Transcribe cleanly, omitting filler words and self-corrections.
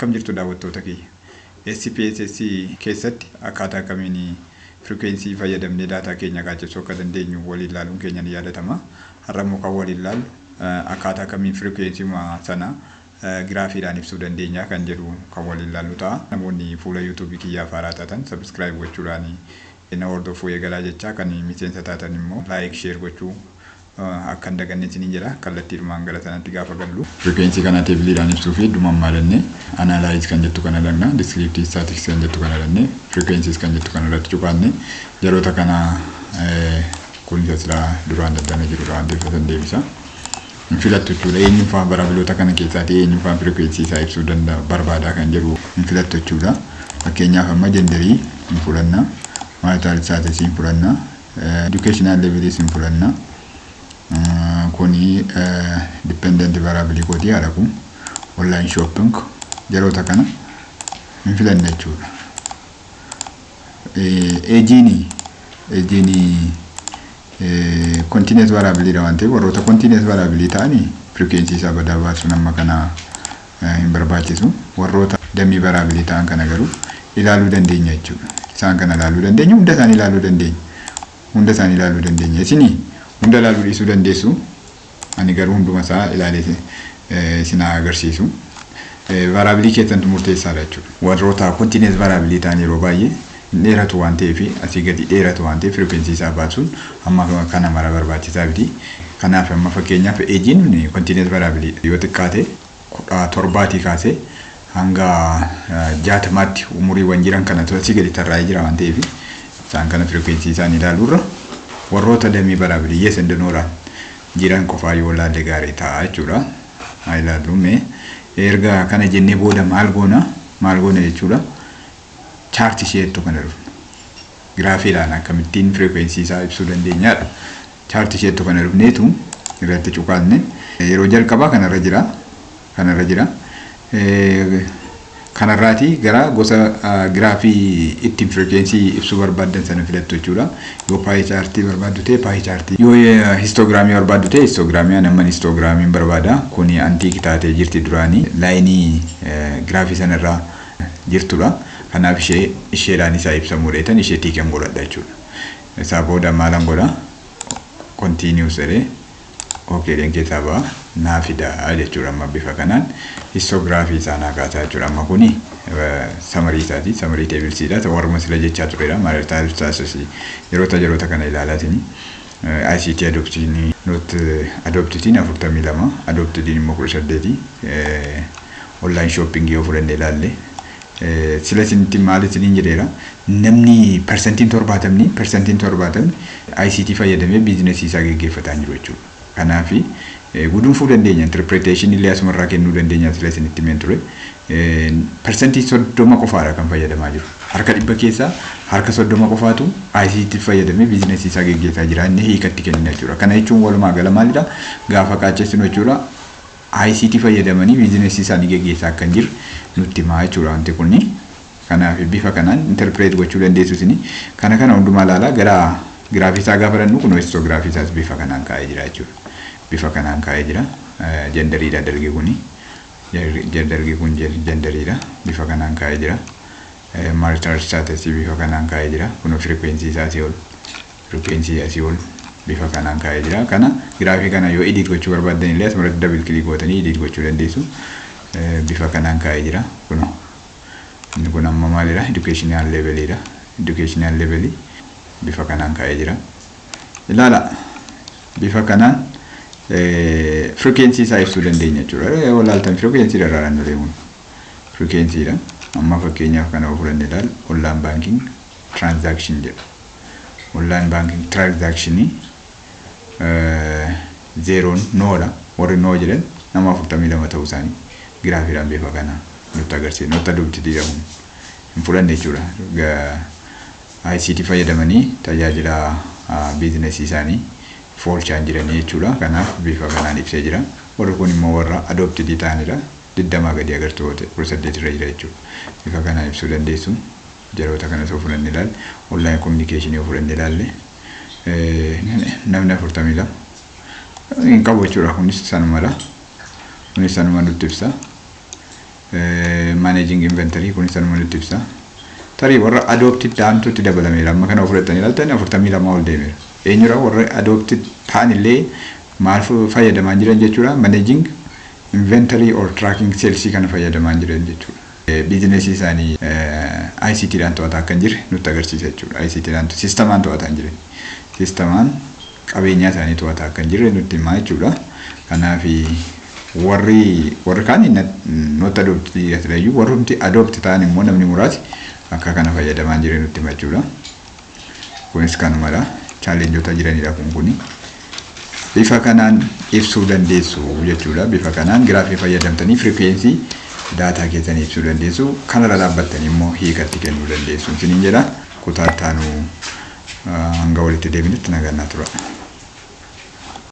akkam jirtu daawwattoota kiyya. SPSS keessatti akkaataa kamiin frequency fayyadamnee data keenya qaachisuu akka dandeenyu waliin ilaaluun keenya ni yaadatama. Har'a immoo kan waliin ilaallu akkaataa kamiin frequency sana graafiidhaan ibsuu dandeenya kan jedhu kan waliin ilaallu ta'a. Namoonni fuula YouTube kiyyaa faaraa taatan subscribe gochuudhaan na hordofuu eegalaa jechaa kan miseensa taatan immoo like share gochuu akka hin daganne isiniin jedha. Kallattiidhumaan gara sanatti gaafa gallu frequency kana teebiliidhaan ibsuu fi dhuma maalannee analyze kan jettu kana dhaqna, descriptive statistics kan jettu kana dhaqne, frequencies kan jettu kana irratti cuqaanne yeroota kana kunis asirraa duraan daddana jirudha waan ta'eef san deebisa. Filattu jechuudha eenyuufaa baraabiloota kana keessatti eenyuufaa frequency isaa ibsuu danda'a barbaada kan jedhu filattu jechuudha. Fakkeenyaaf amma genderii hin fudhanna, marital status hin fudhanna, educational levels hin fudhanna. Kuni dependent variable kooti haadhaku online shopping yeroota kana hin filanne jechuudha. Eejiini continuous variable waan ta'eef warroota continuous variable ta'anii frequency isaa badaa baasuun amma kana hin barbaachisu. Warroota dummy variable ta'an kana garuu ilaaluu dandeenya jechuudha. Isaan kana ilaaluu dandeenya, hunda isaanii ilaaluu dandeenya. Isinii hunda ilaaluu dhiisuu dandeessu. Ani garuu hunduma isaa ilaalee isin agarsiisu. Variable keessatti murteessaadha jechuudha. Warroota continuous variable ta'an yeroo baay'ee dheeratu waan ta'eef asii gadi dheeratu waan ta'eef frequency isaa baasuun amma kana mara barbaachisaa miti. Kanaaf amma fakkeenyaaf eejiin continuous variable yoo xiqqaate 17 kaasee hanga 60tti umuriiwwan jiran kana asii gadi tarraa'ee jira waan ta'eef isaan kana frequency isaan ilaaluurra warroota dummy variable yes and no jiran qofaa yoo laalle gaarii ta'a jechuudha. Haa ilaallu mee erga kana jennee booda maal goona jechuudha. Chart isheettu kana dhufna. Graafiidhaan akkamittiin frequency isaa ibsuu dandeenyaadha. Chart isheettu kana dhufneetu irratti cuqaanne yeroo jalqabaa kanarra jira. Kanarraati gara gosa graafii ittiin frequency ibsuu barbaadan sana filattu jechuudha. Yoo pie chart barbaaddu ta'e pie chart, yoo histogramii barbaaddu ta'e histogramii, anamman histogramiin barbaada. Kuni antiik taatee jirti duraanii laayinii graafii sanarraa jirtudha. Kanaaf isheedhaan isaa ibsamuu dheetan ishee tiikan godhadha jechuudha. Isaa booda maalan godha continuous jedhee okay keessaa ba'a naa fida jechuudha. Amma bifa kanaan histografii isaa naa kaasaa jechuudha. Amma kuni samarii isaati, samarii teebilsiidha. Warruma sila jechaa turedha. Marital status yeroota kana ilaalaatini. ICT adoption not adopted 42, adopted immoo 18. Online shopping yoo fudhannee ilaalle sila isinitti maal isiniin jedheera. Namni percentiin 70 ICT fayyadamee biizinasii isaa geggeeffataa jiru jechuudha. Kanaaf gudunfuu dandeenya, interpretation illee asumarraa kennuu dandeenya. Sila isinitti himeen ture. Percentii 30 qofaadha kan fayyadamaa jiru. Harka 100 keessaa harka 30 qofaatu ICT fayyadamee biizinasii isaa geggeessaa jira. Inni hiikatti kennina jechuudha. Kana jechuun walumaa gala maalidha? Gaafa qaacessinu jechuudha. ICT fayyadamanii biizinasii isaanii geggeessaa akka hin jirre nutti himaa jechuudha wanti kunni. Kanaaf bifa kanaan interpret gochuu dandeessu isini. Kana hundumaa ilaalaa gara graafii isaa gaafa rannu kun histograafii isaas bifa kanaan kaa'ee jira jechuudha. Bifa kanaan kaa'ee jira. Genderiidha dargii kuni. Dargii kun genderiidha. Bifa kanaan kaa'ee jira. Marital status bifa kanaan kaa'ee jira. Kun frequency isaa asii ol. Frequency asii ol. Bifa kanaan kaa'ee jira. Kana graafii kana yoo edit gochuu barbaadan illee asirratti double click gootanii edit gochuu dandeessu. Bifa kanaan kaa'ee jira. Kun amma maalidha? Educational levelidha. Educational level bifa kanaan kaa'ee jira. Ilaala. Bifa kanaan frequency isaa ibsuu dandeenya jechuudha. Yoo ilaaltan frequency irraan deemuun frequency amma fakkeenyaaf kana fudhannee ilaal online banking transaction jedha. Online banking transaction zeroon noodha. Warri noo jedhan nama 42 ta'uu isaanii graafiidhaan bifa kana nutti agarsiisa. Nutti adopted jedhamu hin fudhanne jechuudha. ICT fayyadamanii tajaajila biizinasii isaanii foolchaa jiranii jechuudha. Kanaaf bifa kanaan ibsee jira. Warri kun immoo warra adopted ta'anidha. 20 gadi agartuu 18 irra jira jechuudha. Bifa kanaan ibsuu dandeessu. Yeroota kana soo fudhannee ilaalle online communication yoo fudhannee ilaalle namni 42 hin qabu jechuudha. Kunis sanumadha. Kunis sanuma nutti ibsa. managing inventory kun san multi ibsa tarii warra adopted daantutti dabalameera amma kana ofirratanii ilaaltan 42 ol deemeera eenyura warra adopted ta'anillee maal fayyadamaa jiran jechuudha managing inventory or tracking sales kana fayyadamaa jiran jechuudha business isaanii ICT dhaan to'ataa kan jiru nutti agarsiisa jechuudha ICT dhaan sistemaan to'ataa jiran sistemaan qabeenya isaanii to'ataa kan jiru nutti himaa jechuudha kanaaf warri kaan not adopted asirrayyuu warrumti adopt ta'an immoo namni muraasi akka kana fayyadamaa jiran nutti himaa jechuudha kunis kanumadha challengeota jiranidha kuni bifa kanaan ibsuu dandeessu jechuudha bifa kanaan giraafii fayyadamtanii frequency data keessanii ibsuu dandeessu kanarra dhaabbattanii immoo hiikatti kennuu dandeessu isiniin jedha kutaataanu hanga walitti deebinutti nagaan tura